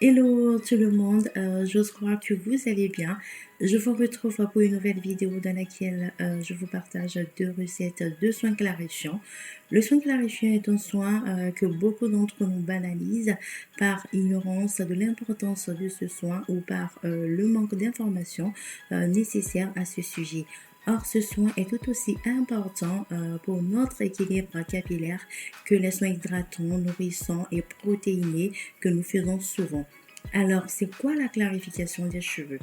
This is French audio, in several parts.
Hello tout le monde, j'ose croire que vous allez bien. Je vous retrouve pour une nouvelle vidéo dans laquelle je vous partage deux recettes de soins clarifiants. Le soin clarifiant est un soin que beaucoup d'entre nous banalisent par ignorance de l'importance de ce soin ou par le manque d'informations nécessaires à ce sujet. Or, ce soin est tout aussi important pour notre équilibre capillaire que les soins hydratants, nourrissants et protéinés que nous faisons souvent. Alors, c'est quoi la clarification des cheveux?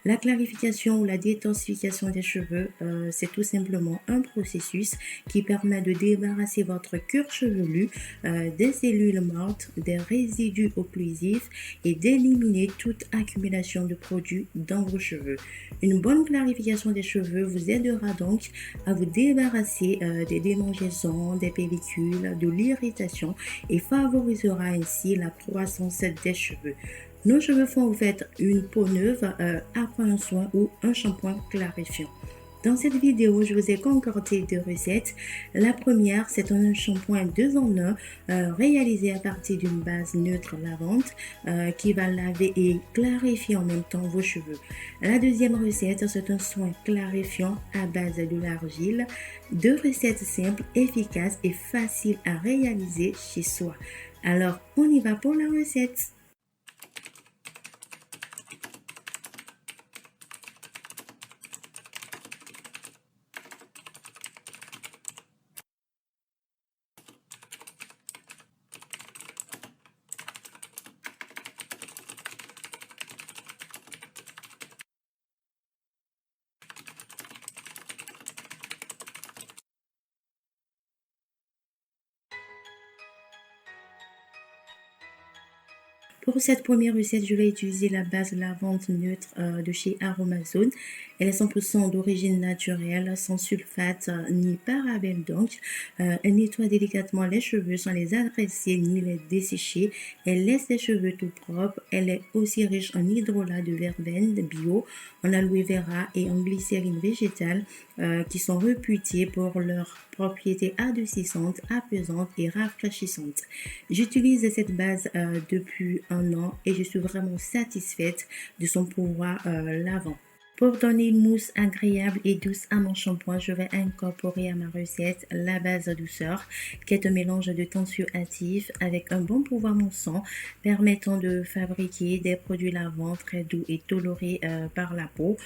La clarification ou la détoxification des cheveux, c'est tout simplement un processus qui permet de débarrasser votre cuir chevelu des cellules mortes, des résidus occlusifs et d'éliminer toute accumulation de produits dans vos cheveux. Une bonne clarification des cheveux vous aidera donc à vous débarrasser des démangeaisons, des pellicules, de l'irritation et favorisera ainsi la croissance des cheveux. Nos cheveux font en fait une peau neuve après un soin ou un shampoing clarifiant. Dans cette vidéo, je vous ai concocté deux recettes. La première, c'est un shampoing 2 en 1 réalisé à partir d'une base neutre lavante qui va laver et clarifier en même temps vos cheveux. La deuxième recette, c'est un soin clarifiant à base de l'argile. Deux recettes simples, efficaces et faciles à réaliser chez soi. Alors, on y va pour la recette. Pour cette première recette, je vais utiliser la base lavante neutre de chez Aromazone. Elle est 100% d'origine naturelle, sans sulfate ni parabènes donc. Elle nettoie délicatement les cheveux sans les agresser ni les dessécher. Elle laisse les cheveux tout propres. Elle est aussi riche en hydrolat de verveine bio, en aloe vera et en glycérine végétale qui sont réputés pour leurs propriétés adoucissantes, apaisantes et rafraîchissantes. J'utilise cette base depuis un an et je suis vraiment satisfaite de son pouvoir lavant. Pour donner une mousse agréable et douce à mon shampoing, je vais incorporer à ma recette la base douceur, qui est un mélange de tensioactifs avec un bon pouvoir moussant permettant de fabriquer des produits lavants très doux et tolérés par la peau.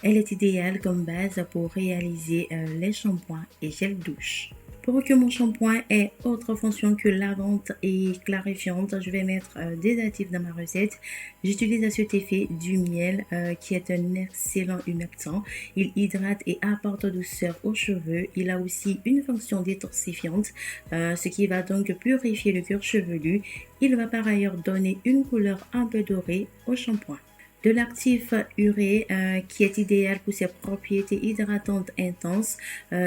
Elle est idéale comme base pour réaliser les shampoings et gel douche. Pour que mon shampoing ait autre fonction que lavante et clarifiante, je vais mettre des actifs dans ma recette. J'utilise à cet effet du miel qui est un excellent humectant. Il hydrate et apporte douceur aux cheveux. Il a aussi une fonction détoxifiante, ce qui va donc purifier le cuir chevelu. Il va par ailleurs donner une couleur un peu dorée au shampoing. De l'actif urée qui est idéal pour ses propriétés hydratantes intenses,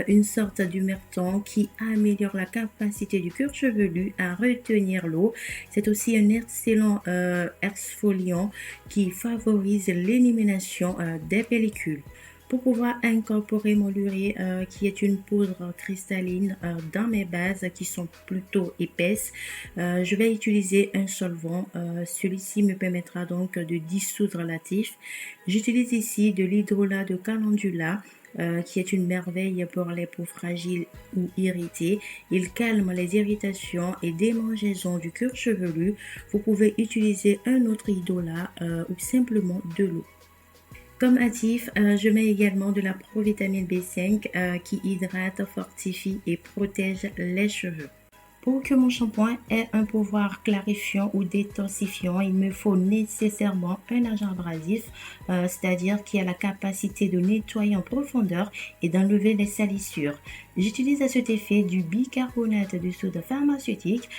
une sorte d'humectant qui améliore la capacité du cuir chevelu à retenir l'eau. C'est aussi un excellent exfoliant qui favorise l'élimination des pellicules. Pour pouvoir incorporer mon urée qui est une poudre cristalline dans mes bases qui sont plutôt épaisses, je vais utiliser un solvant. Celui-ci me permettra donc de dissoudre l'actif. J'utilise ici de l'hydrolat de calendula qui est une merveille pour les peaux fragiles ou irritées. Il calme les irritations et démangeaisons du cuir chevelu. Vous pouvez utiliser un autre hydrolat ou simplement de l'eau. Comme actif, je mets également de la provitamine B5 qui hydrate, fortifie et protège les cheveux. Pour que mon shampoing ait un pouvoir clarifiant ou détoxifiant, il me faut nécessairement un agent abrasif, c'est-à-dire qui a la capacité de nettoyer en profondeur et d'enlever les salissures. J'utilise à cet effet du bicarbonate de soude pharmaceutique,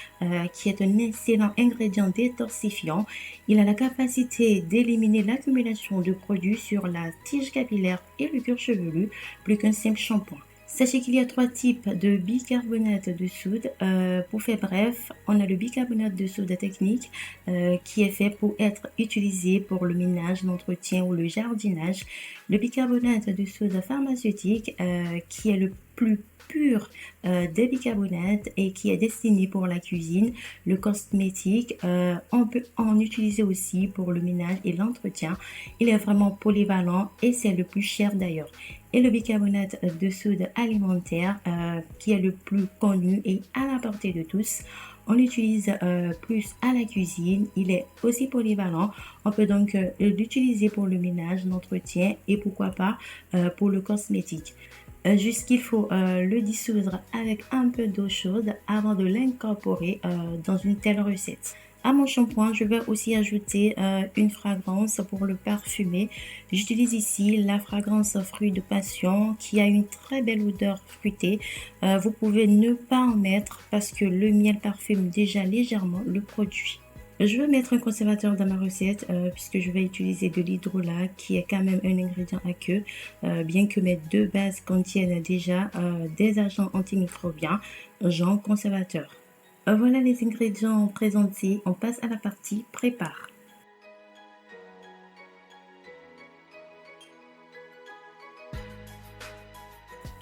qui est un excellent ingrédient détoxifiant. Il a la capacité d'éliminer l'accumulation de produits sur la tige capillaire et le cuir chevelu, plus qu'un simple shampoing. Sachez qu'il y a trois types de bicarbonate de soude. Pour faire bref, on a le bicarbonate de soude technique qui est fait pour être utilisé pour le ménage, l'entretien ou le jardinage. Le bicarbonate de soude pharmaceutique qui est le plus pure de bicarbonate et qui est destiné pour la cuisine, le cosmétique. On peut en utiliser aussi pour le ménage et l'entretien. Il est vraiment polyvalent et c'est le plus cher d'ailleurs. Et le bicarbonate de soude alimentaire qui est le plus connu et à la portée de tous. On l'utilise plus à la cuisine. Il est aussi polyvalent. On peut donc l'utiliser pour le ménage, l'entretien et pourquoi pas pour le cosmétique. Juste qu'il faut le dissoudre avec un peu d'eau chaude avant de l'incorporer dans une telle recette. À mon shampoing, je vais aussi ajouter une fragrance pour le parfumer. J'utilise ici la fragrance fruit de passion qui a une très belle odeur fruitée. Vous pouvez ne pas en mettre parce que le miel parfume déjà légèrement le produit. Je vais mettre un conservateur dans ma recette puisque je vais utiliser de l'hydrolat qui est quand même un ingrédient aqueux, bien que mes deux bases contiennent déjà des agents antimicrobiens, genre conservateur. Voilà les ingrédients présentés, on passe à la partie prépare.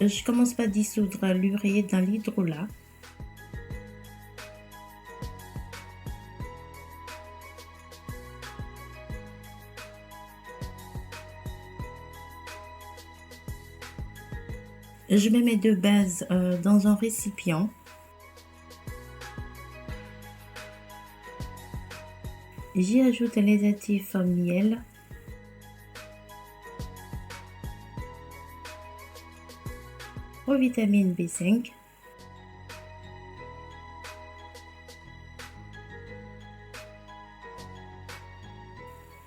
Je commence par dissoudre l'urée dans l'hydrolat. Je mets mes deux bases dans un récipient. J'y ajoute les actifs miel, provitamine B5,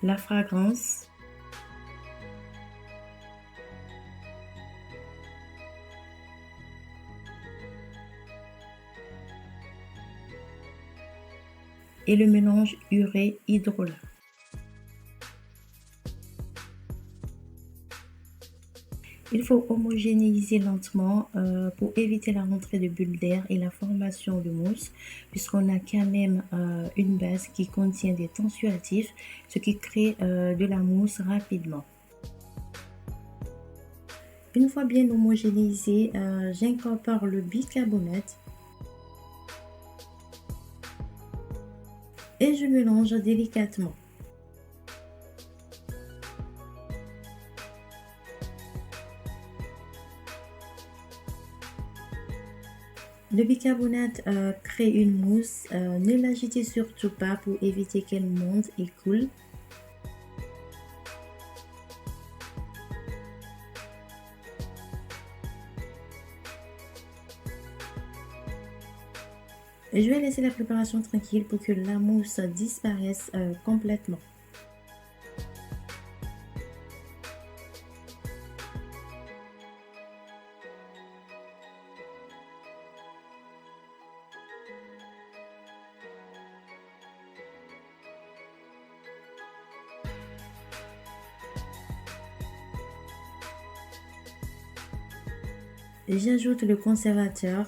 la fragrance, et le mélange urée-hydrolat. Il faut homogénéiser lentement pour éviter la rentrée de bulles d'air et la formation de mousse, puisqu'on a quand même une base qui contient des tensioactifs, ce qui crée de la mousse rapidement. Une fois bien homogénéisé, j'incorpore le bicarbonate et je mélange délicatement. Le bicarbonate crée une mousse, ne l'agitez surtout pas pour éviter qu'elle monte et coule. Je vais laisser la préparation tranquille pour que la mousse disparaisse complètement. J'ajoute le conservateur.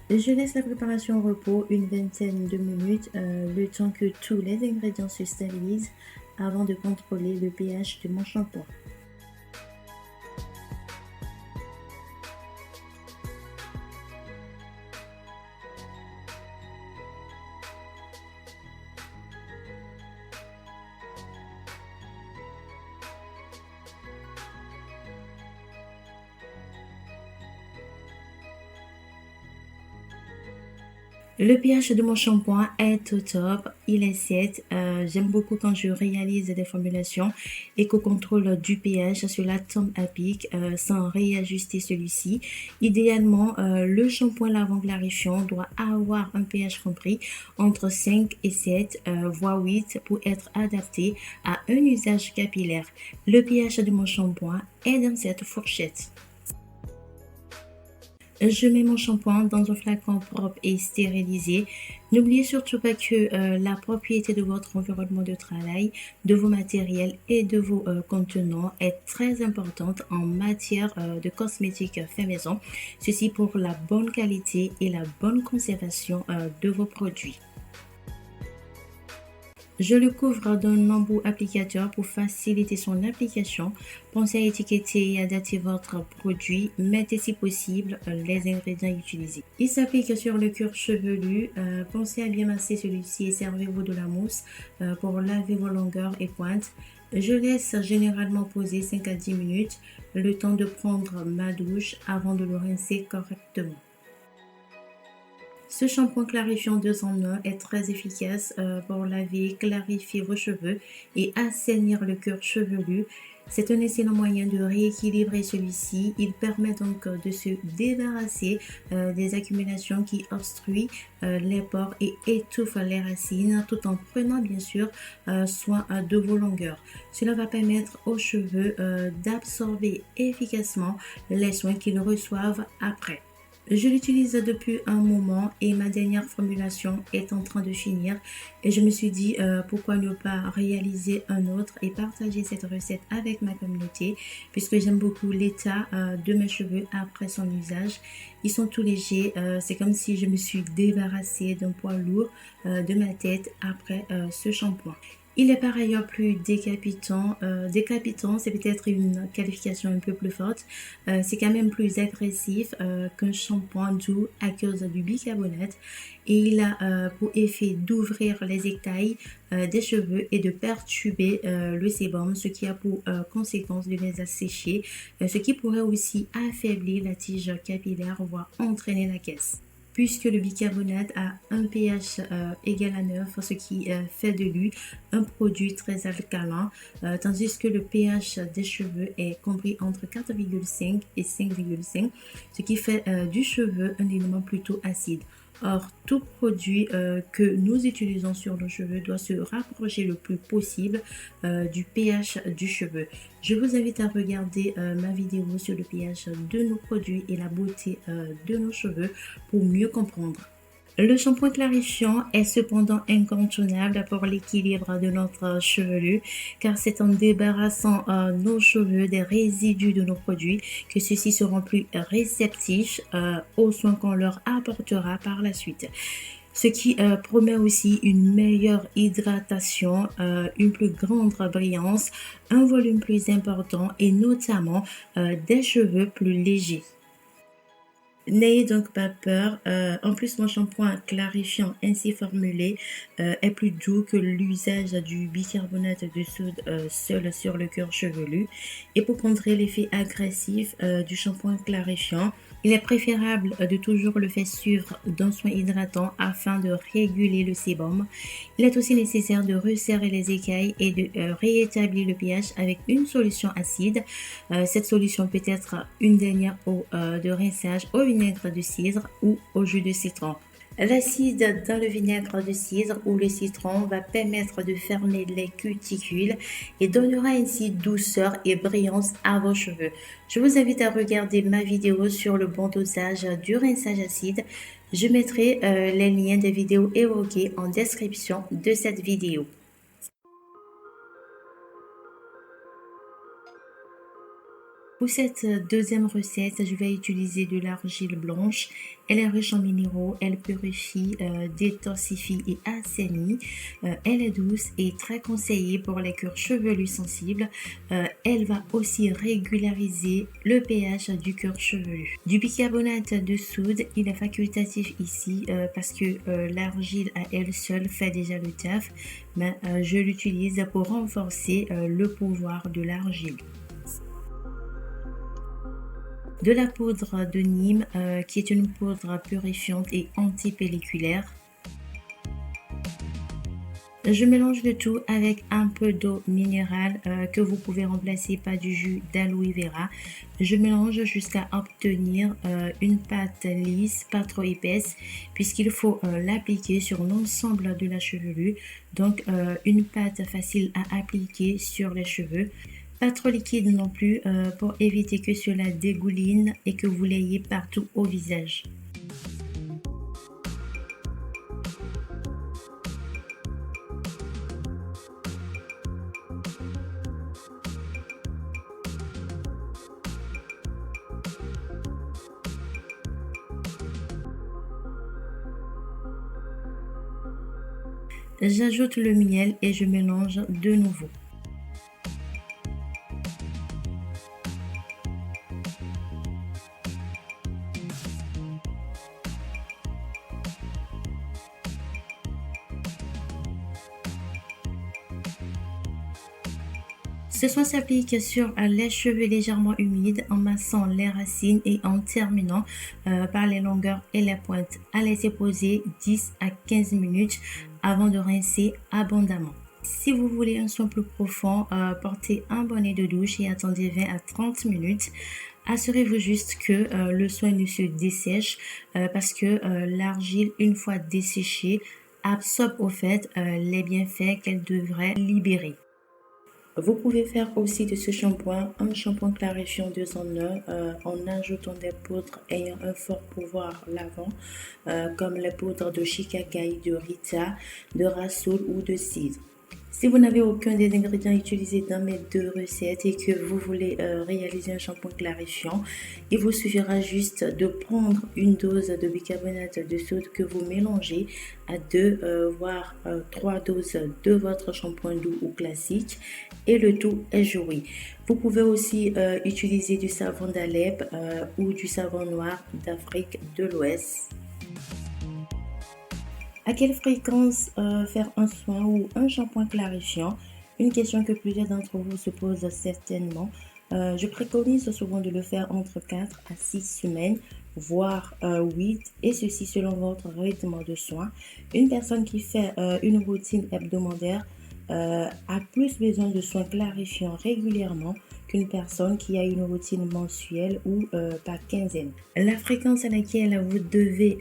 Je laisse la préparation au repos une vingtaine de minutes, le temps que tous les ingrédients se stabilisent avant de contrôler le pH de mon shampoing. Le pH de mon shampoing est au top, il est 7. J'aime beaucoup quand je réalise des formulations et qu'au contrôle du pH, cela tombe à pic sans réajuster celui-ci. Idéalement, le shampoing lavant clarifiant doit avoir un pH compris entre 5 et 7, voire 8 pour être adapté à un usage capillaire. Le pH de mon shampoing est dans cette fourchette. Je mets mon shampoing dans un flacon propre et stérilisé. N'oubliez surtout pas que la propriété de votre environnement de travail, de vos matériels et de vos contenants est très importante en matière de cosmétiques fait maison. Ceci pour la bonne qualité et la bonne conservation de vos produits. Je le couvre d'un embout applicateur pour faciliter son application. Pensez à étiqueter et à dater votre produit. Mettez si possible les ingrédients utilisés. Il s'applique sur le cuir chevelu. Pensez à bien masser celui-ci et servez-vous de la mousse pour laver vos longueurs et pointes. Je laisse généralement poser 5 à 10 minutes, le temps de prendre ma douche avant de le rincer correctement. Ce shampoing clarifiant 2 en 1 est très efficace pour laver, clarifier vos cheveux et assainir le cuir chevelu. C'est un excellent moyen de rééquilibrer celui-ci. Il permet donc de se débarrasser des accumulations qui obstruent les pores et étouffent les racines tout en prenant bien sûr soin de vos longueurs. Cela va permettre aux cheveux d'absorber efficacement les soins qu'ils reçoivent après. Je l'utilise depuis un moment et ma dernière formulation est en train de finir et je me suis dit pourquoi ne pas réaliser un autre et partager cette recette avec ma communauté puisque j'aime beaucoup l'état de mes cheveux après son usage. Ils sont tout légers, c'est comme si je me suis débarrassée d'un poids lourd de ma tête après ce shampoing. Il est par ailleurs plus décapitant. Décapitant, c'est peut-être une qualification un peu plus forte. C'est quand même plus agressif qu'un shampoing doux à cause du bicarbonate. Et il a pour effet d'ouvrir les écailles des cheveux et de perturber le sébum, ce qui a pour conséquence de les assécher, ce qui pourrait aussi affaiblir la tige capillaire, voire entraîner la caisse. Puisque le bicarbonate a un pH égal à 9, ce qui fait de lui un produit très alcalin, tandis que le pH des cheveux est compris entre 4,5 et 5,5, ce qui fait du cheveu un élément plutôt acide. Or, tout produit que nous utilisons sur nos cheveux doit se rapprocher le plus possible du pH du cheveu. Je vous invite à regarder ma vidéo sur le pH de nos produits et la beauté de nos cheveux pour mieux comprendre. Le shampoing clarifiant est cependant incontournable pour l'équilibre de notre chevelure car c'est en débarrassant nos cheveux des résidus de nos produits que ceux-ci seront plus réceptifs aux soins qu'on leur apportera par la suite. Ce qui promet aussi une meilleure hydratation, une plus grande brillance, un volume plus important et notamment des cheveux plus légers. N'ayez donc pas peur. En plus, mon shampoing clarifiant ainsi formulé est plus doux que l'usage du bicarbonate de soude seul sur le cuir chevelu. Et pour contrer l'effet agressif du shampoing clarifiant, il est préférable de toujours le faire suivre d'un soin hydratant afin de réguler le sébum. Il est aussi nécessaire de resserrer les écailles et de réétablir le pH avec une solution acide. Cette solution peut être une dernière eau de rinçage au vinaigre de cidre ou au jus de citron. L'acide dans le vinaigre de cidre ou le citron va permettre de fermer les cuticules et donnera ainsi douceur et brillance à vos cheveux. Je vous invite à regarder ma vidéo sur le bon dosage du rinçage acide. Je mettrai les liens des vidéos évoquées en description de cette vidéo. Pour cette deuxième recette, je vais utiliser de l'argile blanche. Elle est riche en minéraux, elle purifie, détoxifie et assainit. Elle est douce et très conseillée pour les cuirs chevelus sensibles. Elle va aussi régulariser le pH du cuir chevelu. Du bicarbonate de soude, il est facultatif ici parce que l'argile à elle seule fait déjà le taf, mais je l'utilise pour renforcer le pouvoir de l'argile. De la poudre de Nîmes qui est une poudre purifiante et antipelliculaire. Je mélange le tout avec un peu d'eau minérale que vous pouvez remplacer par du jus d'aloe vera. Je mélange jusqu'à obtenir une pâte lisse, pas trop épaisse, puisqu'il faut l'appliquer sur l'ensemble de la chevelure. Donc une pâte facile à appliquer sur les cheveux. Pas trop liquide non plus pour éviter que cela dégouline et que vous l'ayez partout au visage. J'ajoute le miel et je mélange de nouveau. Ce soin s'applique sur les cheveux légèrement humides en massant les racines et en terminant par les longueurs et les pointes. À laisser poser 10 à 15 minutes avant de rincer abondamment. Si vous voulez un soin plus profond, portez un bonnet de douche et attendez 20 à 30 minutes. Assurez-vous juste que le soin ne se dessèche parce que l'argile, une fois desséchée, absorbe au fait les bienfaits qu'elle devrait libérer. Vous pouvez faire aussi de ce shampoing un shampoing clarifiant 2 en 1 en ajoutant des poudres ayant un fort pouvoir lavant comme les poudres de shikakai, de Rita, de Rassoul ou de cidre. Si vous n'avez aucun des ingrédients utilisés dans mes deux recettes et que vous voulez réaliser un shampoing clarifiant, il vous suffira juste de prendre une dose de bicarbonate de soude que vous mélangez à 2 voire 3 doses de votre shampoing doux ou classique et le tout est joué. Vous pouvez aussi utiliser du savon d'Alep ou du savon noir d'Afrique de l'Ouest. À quelle fréquence faire un soin ou un shampoing clarifiant? Une question que plusieurs d'entre vous se posent certainement. Je préconise souvent de le faire entre 4 à 6 semaines, voire 8, et ceci selon votre rythme de soins. Une personne qui fait une routine hebdomadaire a plus besoin de soins clarifiants régulièrement qu'une personne qui a une routine mensuelle ou par quinzaine. La fréquence à laquelle vous devez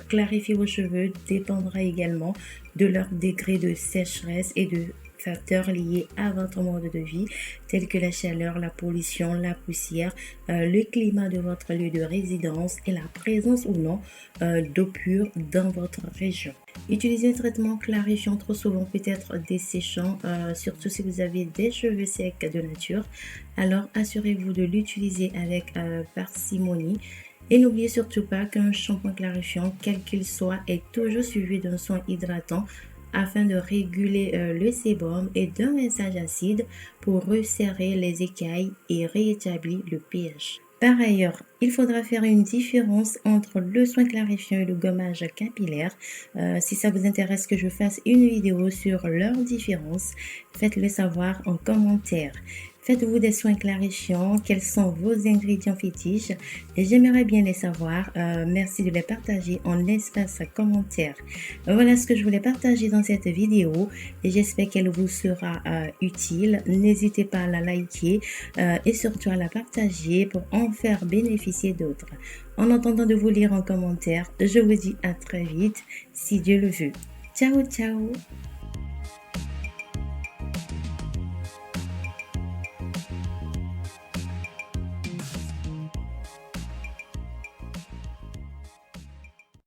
clarifier vos cheveux dépendra également de leur degré de sécheresse et de facteurs liés à votre mode de vie, tels que la chaleur, la pollution, la poussière, le climat de votre lieu de résidence et la présence ou non d'eau pure dans votre région. Utiliser un traitement clarifiant trop souvent peut être desséchant, surtout si vous avez des cheveux secs de nature. Alors assurez-vous de l'utiliser avec parcimonie. Et n'oubliez surtout pas qu'un shampoing clarifiant, quel qu'il soit, est toujours suivi d'un soin hydratant afin de réguler le sébum et d'un rinçage acide pour resserrer les écailles et rétablir le pH. Par ailleurs, il faudra faire une différence entre le soin clarifiant et le gommage capillaire. Si ça vous intéresse que je fasse une vidéo sur leur différence, faites-le savoir en commentaire. Faites-vous des soins clarifiants? Quels sont vos ingrédients fétiches? J'aimerais bien les savoir. Merci de les partager en espace commentaire. Voilà ce que je voulais partager dans cette vidéo et j'espère qu'elle vous sera utile. N'hésitez pas à la liker et surtout à la partager pour en faire bénéficier d'autres. En attendant de vous lire en commentaire, je vous dis à très vite si Dieu le veut. Ciao, ciao!